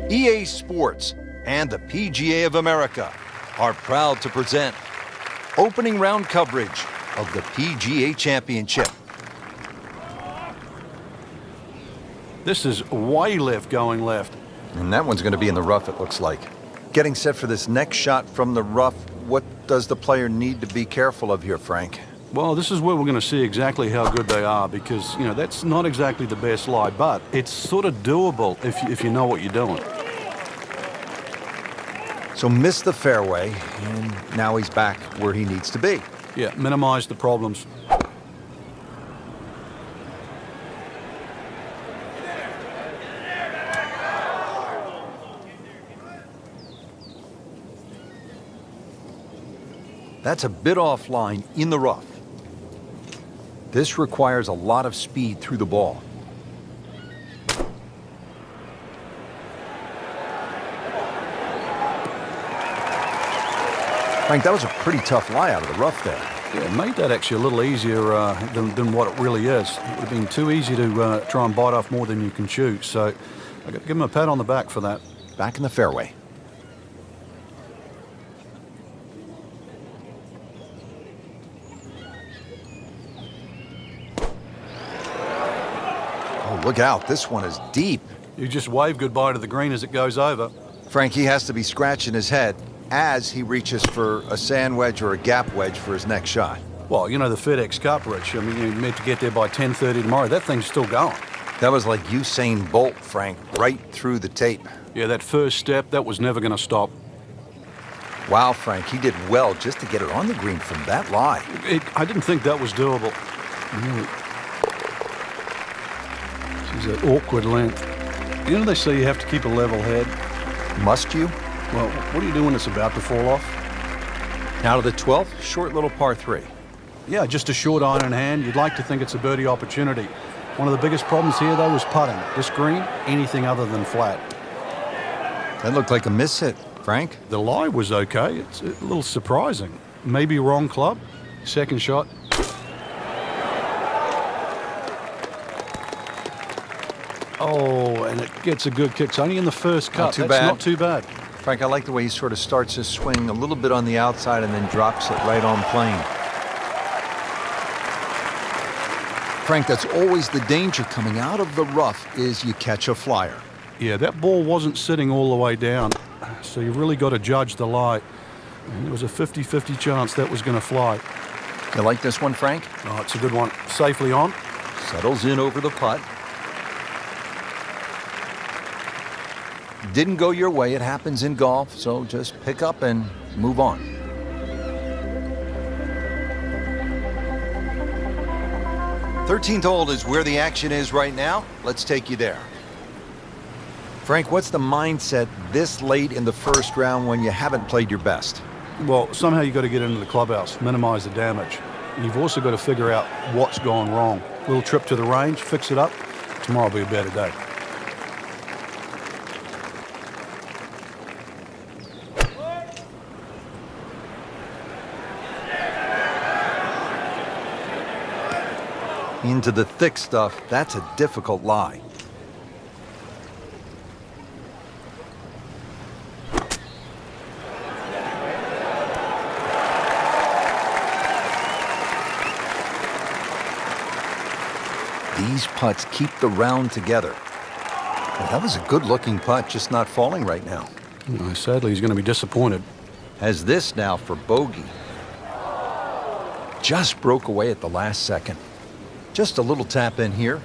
EA Sports and the PGA of America are proud to present opening round coverage of the PGA Championship. This is way left going left. And that one's going to be in the rough, it looks like. Getting set for this next shot from the rough, what does the player need to be careful of here, Frank? Well, this is where we're going to see exactly how good they are because, you know, that's not exactly the best lie, but it's sort of doable if you know what you're doing. So missed the fairway, and now he's back where he needs to be. Yeah, minimize the problems. That's a bit offline in the rough. This requires a lot of speed through the ball. Frank, that was a pretty tough lie out of the rough there. Yeah, it made that actually a little easier than what it really is. It would have been too easy to try and bite off more than you can chew. So I got to give him a pat on the back for that. Back in the fairway. Oh, look out. This one is deep. You just wave goodbye to the green as it goes over. Frank, he has to be scratching his head as he reaches for a sand wedge or a gap wedge for his next shot. Well, you know the FedEx Cup, Rich. I mean, you're meant to get there by 10:30 tomorrow. That thing's still going. That was like Usain Bolt, Frank, right through the tape. Yeah, that first step, that was never going to stop. Wow, Frank, he did well just to get it on the green from that lie. I didn't think that was doable. This is an awkward length. You know they say you have to keep a level head. Must you? Well, what do you do when it's about to fall off? Out of the 12th, short little par 3. Yeah, just a short iron in hand. You'd like to think it's a birdie opportunity. One of the biggest problems here, though, is putting. This green, anything other than flat. That looked like a miss hit, Frank. The lie was okay. It's a little surprising. Maybe wrong club. Second shot. Oh, and it gets a good kick. It's only in the first cut. Not too That's bad. not too bad. Frank, I like the way he sort of starts his swing a little bit on the outside and then drops it right on plane. Frank, that's always the danger coming out of the rough is you catch a flyer. Yeah, that ball wasn't sitting all the way down, so you really got to judge the lie. And there was a 50-50 chance that was going to fly. You like this one, Frank? Oh, it's a good one. Safely on. Settles in over the putt. Didn't go your way. It happens in golf, so just pick up and move on. Thirteenth hole is where the action is right now. Let's take you there. Frank, what's the mindset this late in the first round when you haven't played your best? Well, somehow you got to get into the clubhouse, minimize the damage. You've also got to figure out what's gone wrong. Little trip to the range, fix it up. Tomorrow will be a better day. Into the thick stuff, that's a difficult lie. These putts keep the round together. Well, that was a good-looking putt, just not falling right now. Sadly, he's going to be disappointed. Has this now for bogey. Just broke away at the last second. Just a little tap in here,